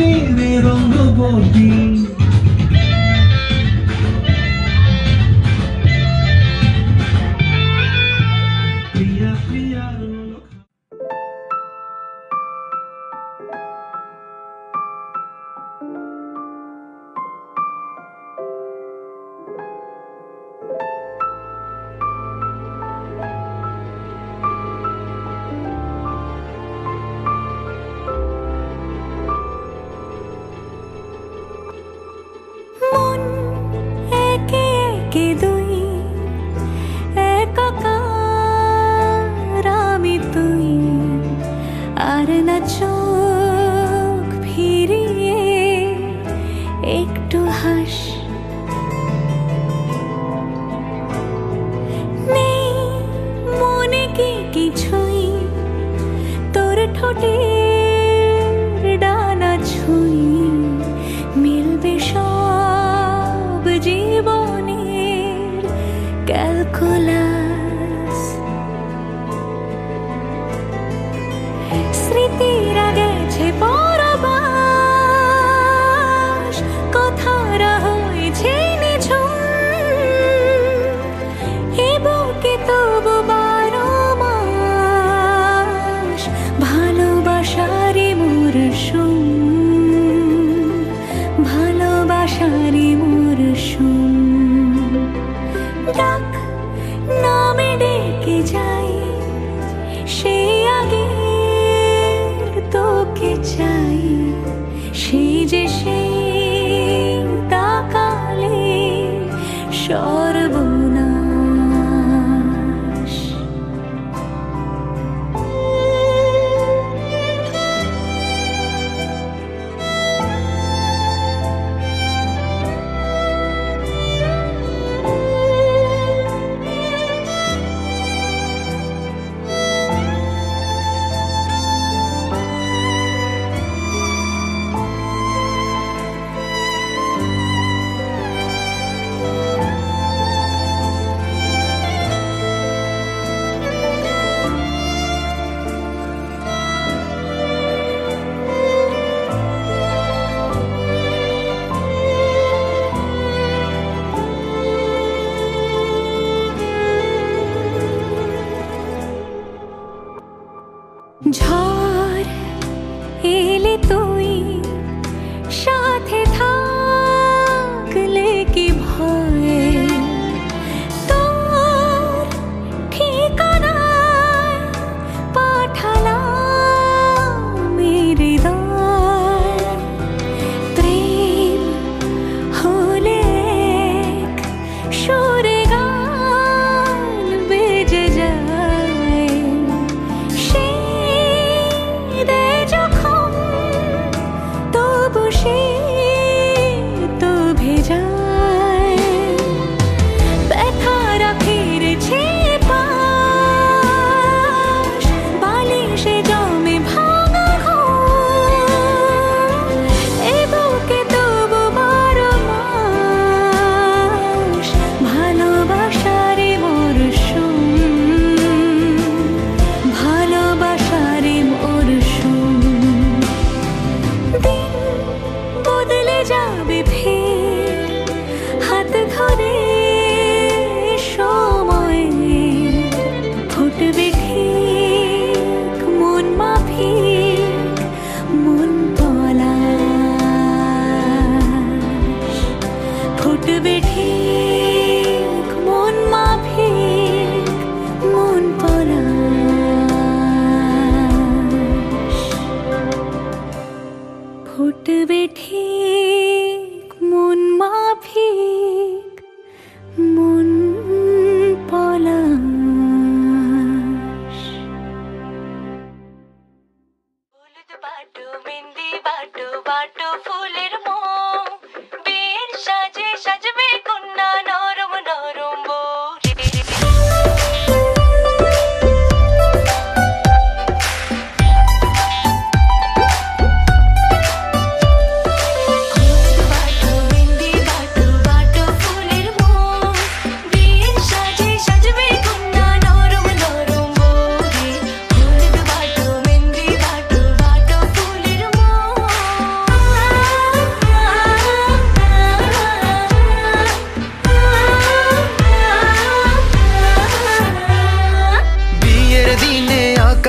तेरे रंग बोती प्रिया प्रिया মন একে একে দুই একাকার আমি তুই আর না চোখ ফিরিয়ে একটু হাস নেই মনে কি কিছুই তোর ঠোঁটের ডানা ছুঁই মিলবে সব জীবনের ক্যালকুলাস স্মৃতিরা গেছে পরবাস কথারা হয়েছে নিঝুম এ বুকে তবু 12 মাস ভালোবাসারই মরশুম ভালোবাসারই মরশুম ডাক নামে ডেকে যাই সে আগের তোকে চাই সে যে সেই তাকালে সর্বনাশ ঝড় এলে তুই সাথে থাকলে কি ভয় তোর ঠিকানায় পাঠালাম হৃদয় প্রেম হলে এক সুরে গান বেজে যায় সেই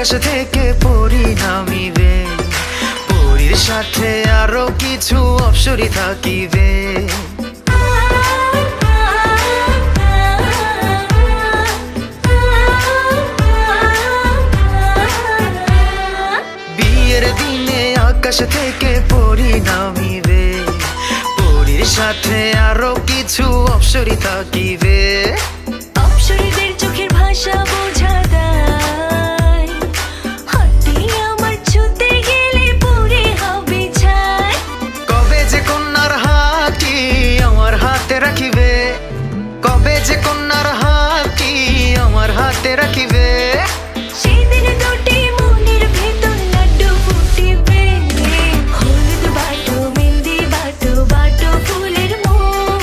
আকাশ থেকে পরি নামিবে, পরীর সাথে আরো কিছু অপ্সরী থাকিবে। বিয়ের দিনে আকাশ থেকে পরি নামিবে, পরীর সাথে আরো কিছু অপ্সরী থাকিবে। অপ্সরীদের চোখের ভাষা বোঝা দায়, হাতে আমার ছুতে গেলে পুরে হবে ছাই। কবে যে কন্যার হাতটি আমার হাতে রাখিবে, কবে যে কন্যার হাতটি আমার হাতে রাখিবে। সেদিন দুটি মনের ভেতর লাড্ডু ফুটিবে, হলুদ বাটো মেহেন্দি বাটো, বাটো ফুলের মোহ।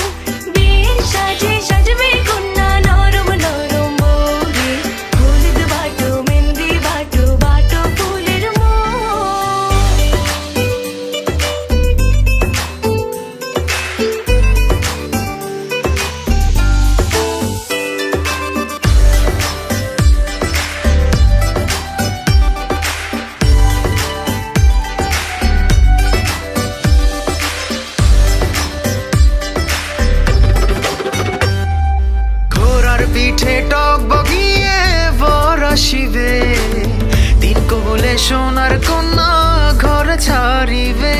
বিয়ের সাজে সাজবে কন্যা নরম নরম বৌরে, হলুদ বাটো মেহেন্দি বাটো, বাটো ফুলের মোহ। ঘোড়ার পিঠে টক বগিয়ে বর আসিবে, তিন কবলে সোনার কন্যা ঘর ছাড়িবে।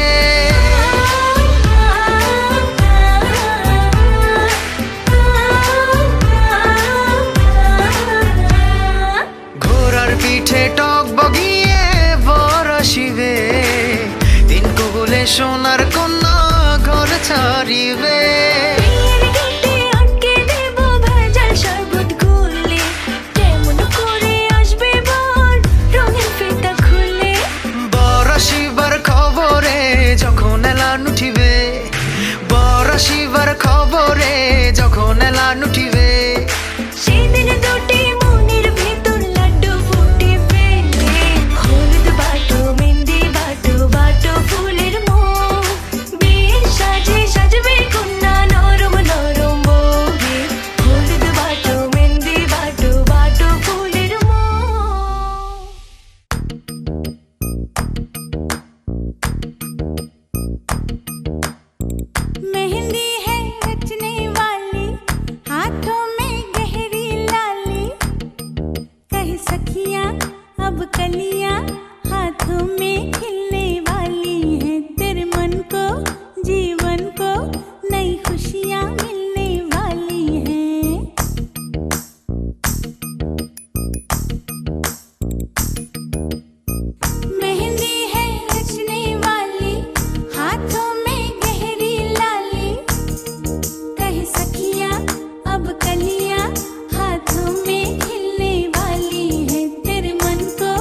ঘোড়ার পিঠে টক বগিয়ে বর আসিবে, তিন কবলে সোনার কন্যা ঘর ছাড়িবে। বিয়ের গেটে আটকে দেব ভেজাল শরবত গুলে, কেমন করে আসবে বর রঙিন ফিতা খুলে। বর আসিবার খবরে যখন এলান উঠিবে, বর আসিবার খবরে যখন এলান উঠিবে। সেদিন দুটি মনের ভেতর লাড্ডু ফুটিবে, হলুদ বাটো মেহেন্দি বাটো, বাটো ফুলের মোহ। বিয়ের সাজে সাজবে কন্যা নরম নরম বৌরে, হলুদ বাটো মেহেন্দি বাটো, বাটো ফুলের মোহ। मेहंदी है रचने वाली, हाथों में गहरी लाली, कह सखियां अब कलियां हाथों में खिलने वाली हैं। तेरे मन को जीवन को नई खुशियां मिलने वाली हैं। मेहंदी है रचने वाली, हाथों में गहरी लाली, कह सखियां अब कलियां हाथों में खिलने वाली हैं। तेरे मन को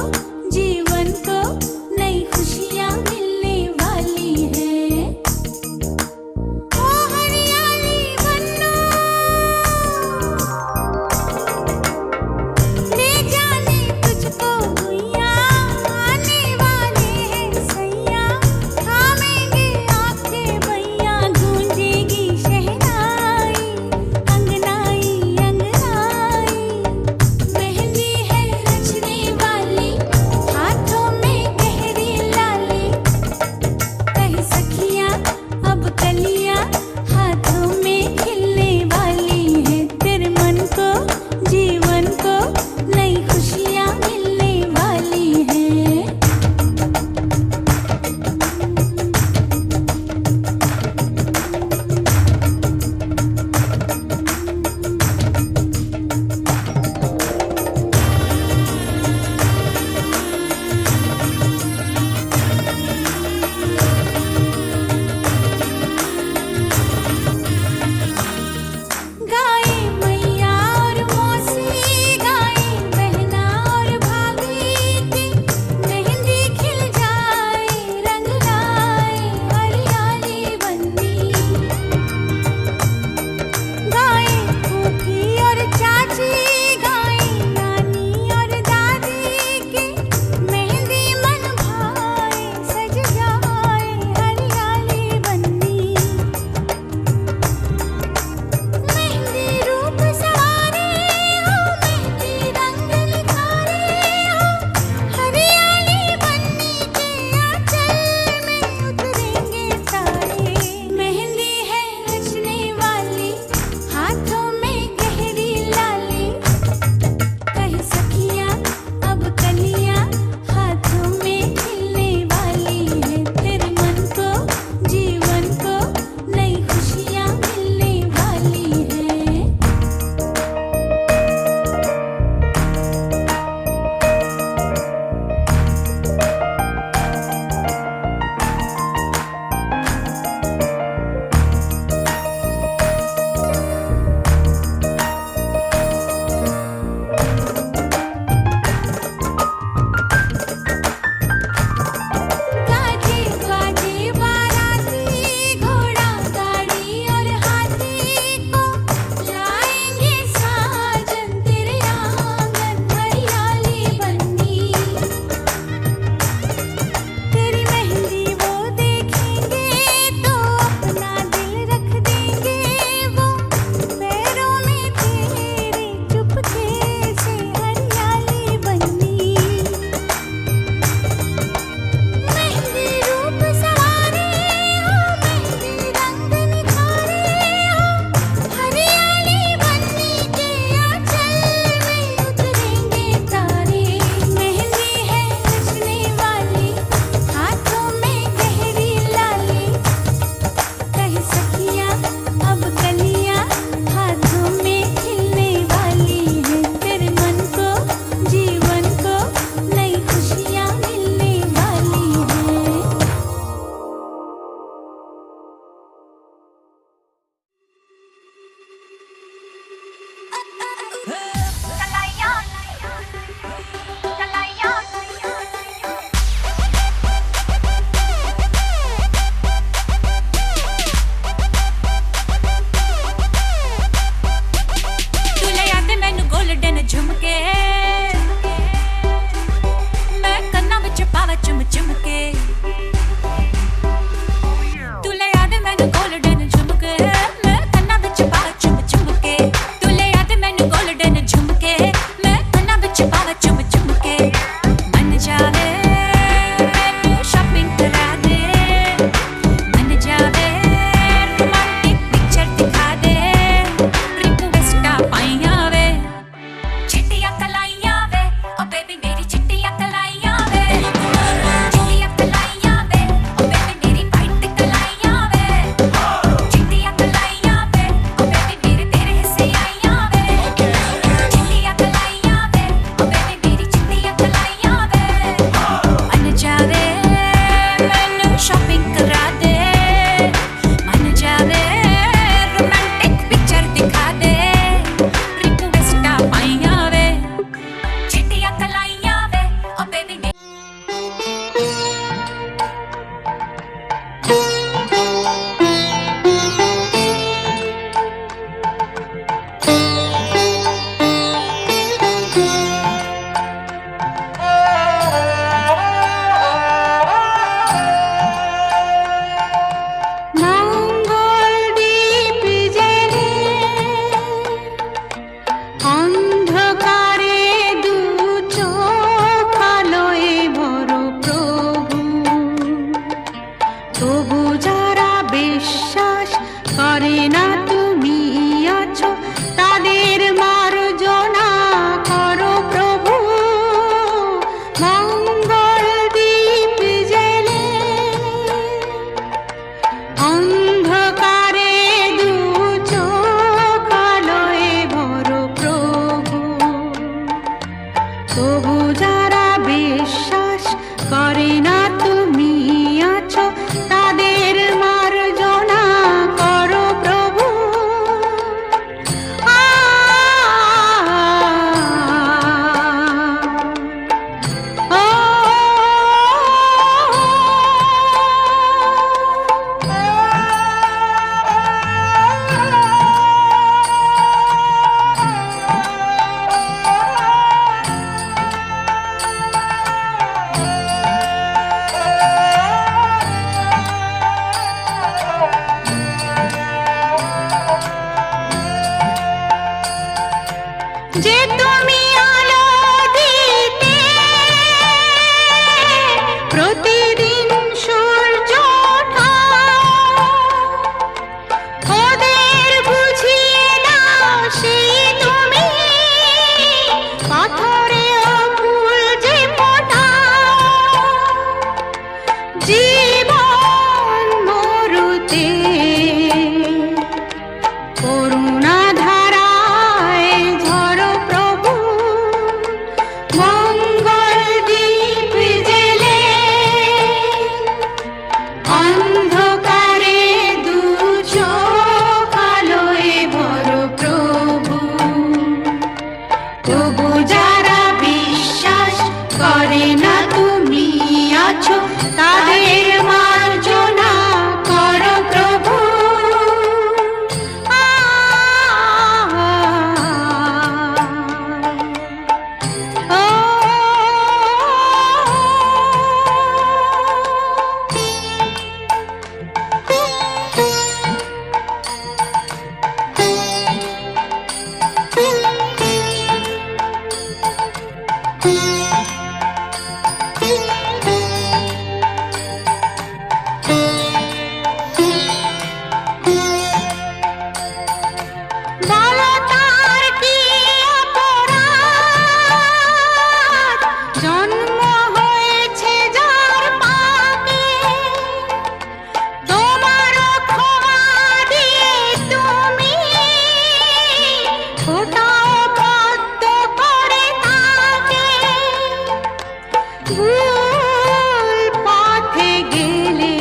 ভুল পথে গেলে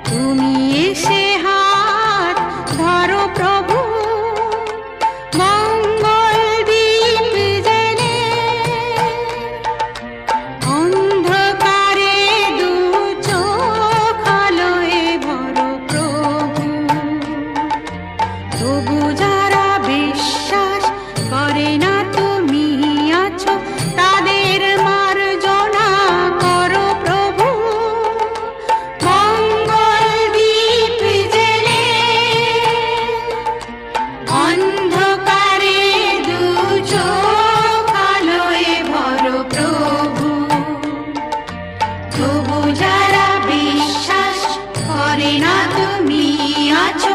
তুমি এসে হাত ধরো প্রভু, মঙ্গল দীপ জেলে অন্ধকারে দু চোখ আলোয় ভরো প্রভু। তবু যারা বিশ্বাস করে না তুমি আছো, তাদের মার্জনা করো প্রভু, মঙ্গল দীপ জেলে অন্ধকারে দু চোখ আলোয় ভরো প্রভু। তবু যারা বিশ্বাস করে না তুমি আছো,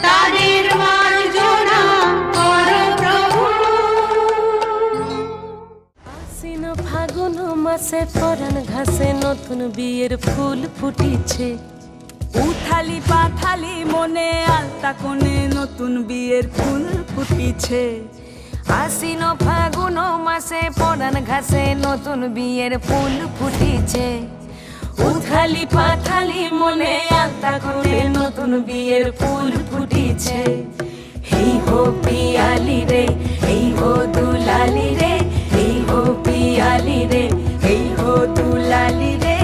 তাদের মার্জনা করো প্রভু। আশ্বিন ফাগুন মাসে পরাণ ঘাসে নতুন বিয়ের ফুল ফুটিছে। উথালি পাথালি মনে আলতা কোণে নতুন বিয়ের ফুল ফুটিছে। আশ্বিন ফাগুন মাসে পরাণ ঘাসে নতুন বিয়ের ফুল ফুটিছে। উথালি পাথালি মনে আলতা কোণে নতুন বিয়ের ফুল ফুটিছে। হেই হো পিয়ালি রে, হেই হো দুলালি রে, হেই হো পিয়ালি রে, হেই হো দুলালি রে।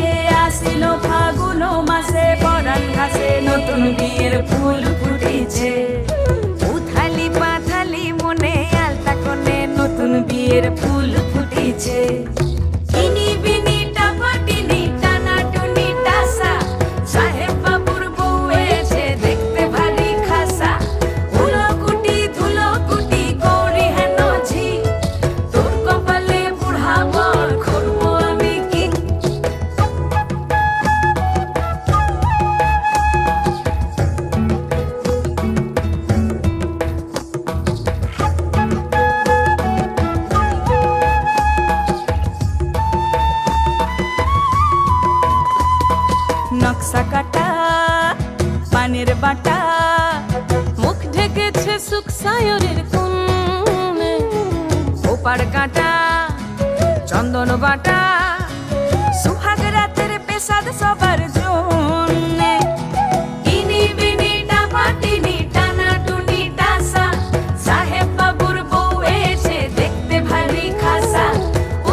আসিল ফাগুন মাসে পরাণ ঘাসে নতুন বিয়ের ফুল ফুটিছে। উথালি পাথালি মনে আলতা কোণে নতুন বিয়ের ফুল ফুটিছে। ইনি বিনি টাপাটিনি টানা টুনি টাসা, সাহেব বাবুর বউ এসে দেখতে ভারী খাসা। উলকুটি ধুলকুটি গৌরী হেন ঝি, তোর কপালে বুড়া বর করবো আমি কি। নকশা কাটা পানের বাটা, মুখ ঢেকেছে সুখ সায়রের কোণে। ওপার কাটা চন্দন বাটা, সুহাগ রাতের পেশাদ সবার জন্যে। ইনি বিনি টাপাটিনি টানা টুনি টাসা, সাহেব বাবুর বউ এসে দেখতে ভারী খাসা।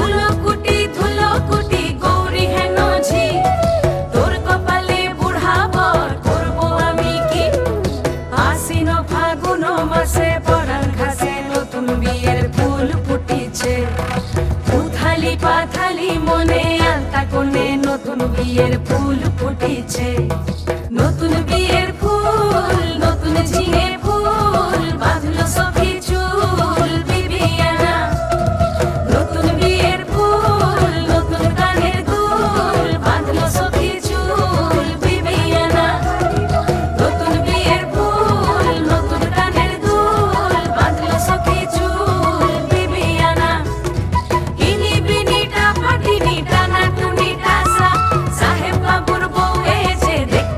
উলকুটি ধুলকুটি গৌরী হেন ঝি, তোর কপালে বুড়া বর করবো আমি কি। আশ্বিন ফাগুন মাসে পরাণ ঘাসে নতুন বিয়ের ফুল ফুটিছে। উথালি পাথালি মনে আলতা কোণে নতুন বিয়ের ফুল ফুটিছে। নতুন বিয়ের ফুল নতুন ঝিঙে ফুল, বাঁধলো সখী চুল বিবিয়ানা। নতুন বিয়ের ফুল নতুন কানের দুল, বাঁধলো সখী চুল বিবিয়ানা। নতুন বিয়ের ফুল নতুন কানের দুল, বাঁধলো সখী চুল বিবিয়ানা। ইনি বিনি টাপাটিনি টানা টুনি টাসা, সাহেব বাবুর বউ এসে দেখতে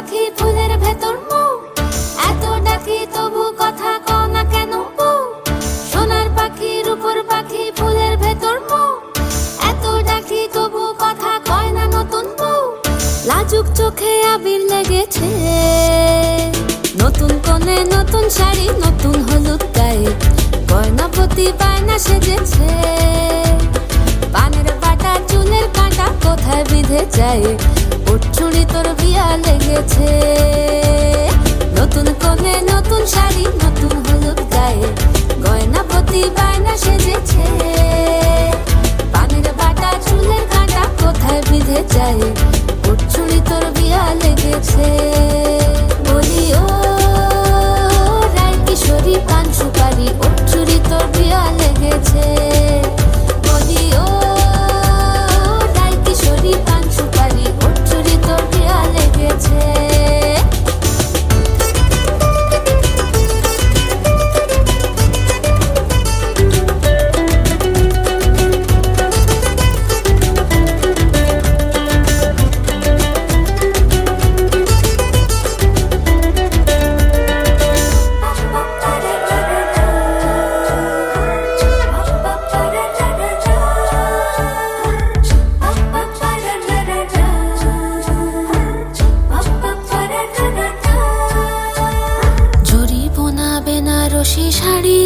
পাখি ফুলের ভেতর মৌ, এত ডাকি তবু কথা কও না কেন বউ। সোনার পাখি রূপোর পাখি ফুলের ভেতর মৌ, এত ডাকি তবু কথা কয় না নতুন বউ। লাজুক চোখে আবির লেগেছে, নতুন কোণে নতুন শাড়ি নতুন হলুদ গায়ে, গয়না প্রতি বায়না সেজেছে। পানের বাটা চুলের কাঁটা কোথায় বিঁধে যায়, ওর চুড়ি তোর বিয়া লেগেছে। নতুন কোণে নতুন শাড়ি নতুন হলুদ গায়ে, গয়না প্রতি বায়না সেজেছে। পানের বাটা চুলের কাঁটা কোথায় বিঁধে যায়, ওর চুড়ি তোর বিয়া লেগেছে। বলি ও রায় কিশোরী পান সুপারি, ওর চুড়ি তোর বিয়া লেগেছে। বলি ও রায় কিশোরী পান সুপারি, ওর চুড়ি তোর বিয়া লেগেছে। বেনারসি শাড়ি,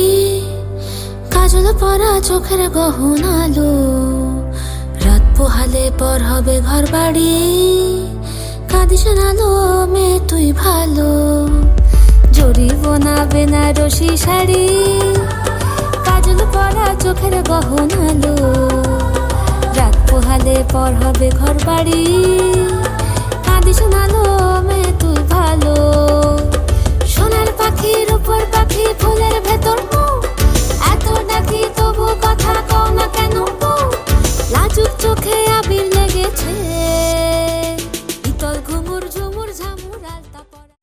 কাজল পরা চোখের গহনালো, রাত পোহালে পর হবে ঘর বাড়ি, কাঁদিস নালো মেয়ে তুই ভালো। জরি বোনা বেনারসি শাড়ি, কাজল পরা চোখের গহনালো, রাত পোহালে পর হবে ঘর বাড়ি, কাঁদিস নালো মেয়ে তুই ভালো। সোনার পাখি রূপোর পাখি ফুলের ভেতর মৌ, এত ডাকি তবু কথা কও না কেন বউ। লাজুক চোখে আবির লেগেছে, ইতল ঘুমুর ঝুমুর ঝামুর আলতা পরা।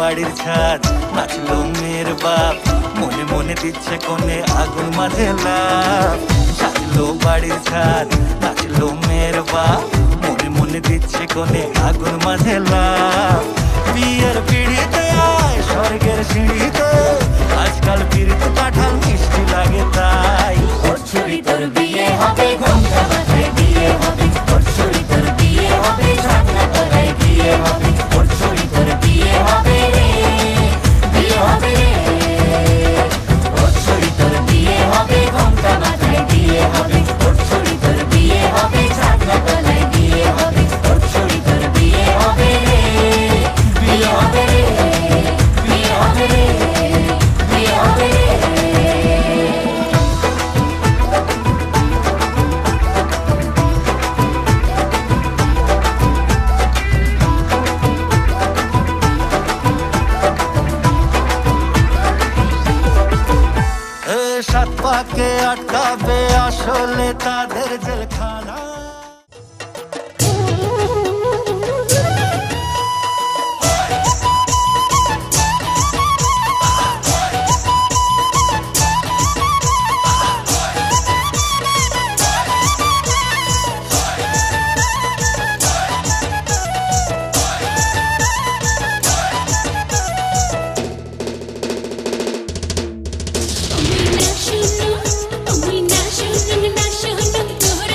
বাড়ির ছাদ নাচলো মেয়ের বাপ, মনে মনে দিচ্ছে কোণে আগুন মাঝে লাভ। সাজলো বাড়ির ছাদ নাচলো মেয়ের বাপ, মনে মনে দিচ্ছে কোণে আগুন মাঝে লাভ। বিয়ের পিড়িতে আয় স্বর্গের সিঁড়িতে, আজকাল পিড়িতে কাঁঠাল মিষ্টি লাগে তাই। ওর চুড়ি তোর বিয়ে হবে, ঘোমটা মাথায় দিয়ে হবে, ওর চুড়ি তোর বিয়ে হবে, ঝাঁকনা তলায় দিয়ে হবে, ওর চুড়ি তোর বিয়ে হবে রে, বিয়ে হবে রে। ওর চুড়ি তোর বিয়ে হবে, ঘোমটা মাথায় দিয়ে হবে, ওর চুড়ি তোর বিয়ে হবে, ঝাঁকনা তলায় দিয়ে হবে, ওর চুড়ি তোর বিয়ে হবে রে, বিয়ে হবে রে, বিয়ে হবে রে, বিয়ে হবে রে। সাত পাকে আটকাবে আসলে তাদের জেলখানা। তুমি না শুনো, তোর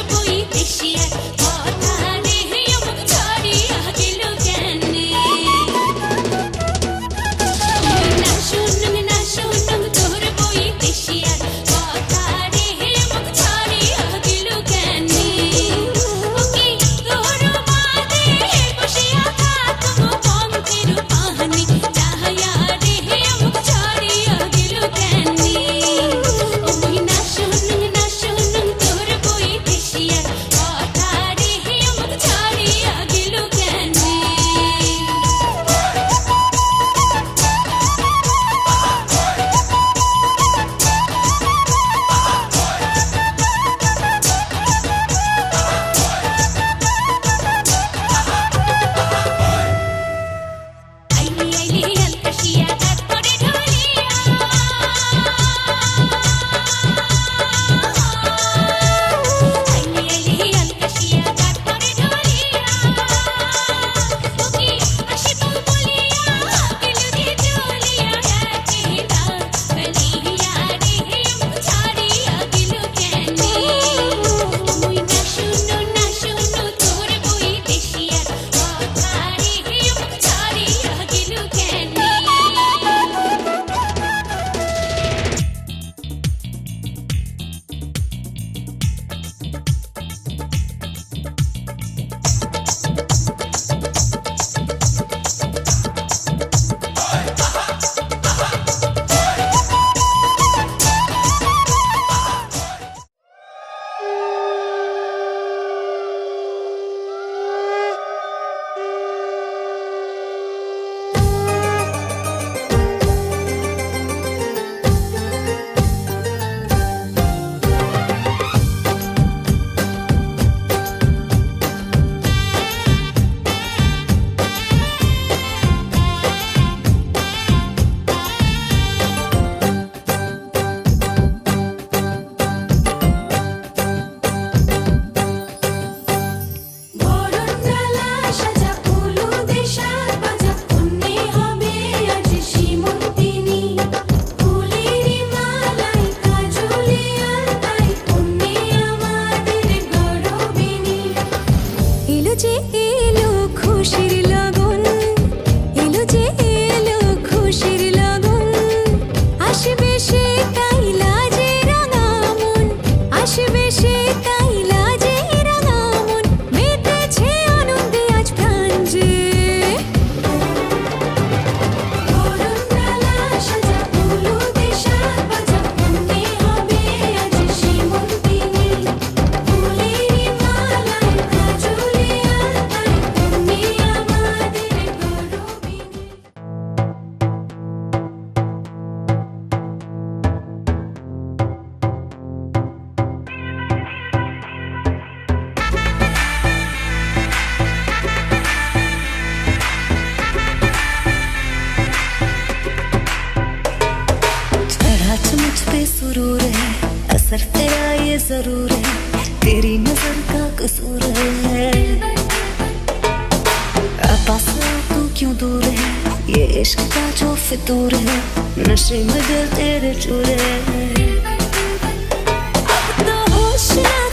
असर तेरा ये जरूर है, तेरी नजर का कसूर है। पास तू क्यों दूर है, ये इश्क का जो फितूर है, नशे में दिल तेरे चूर है। अब तो होश ना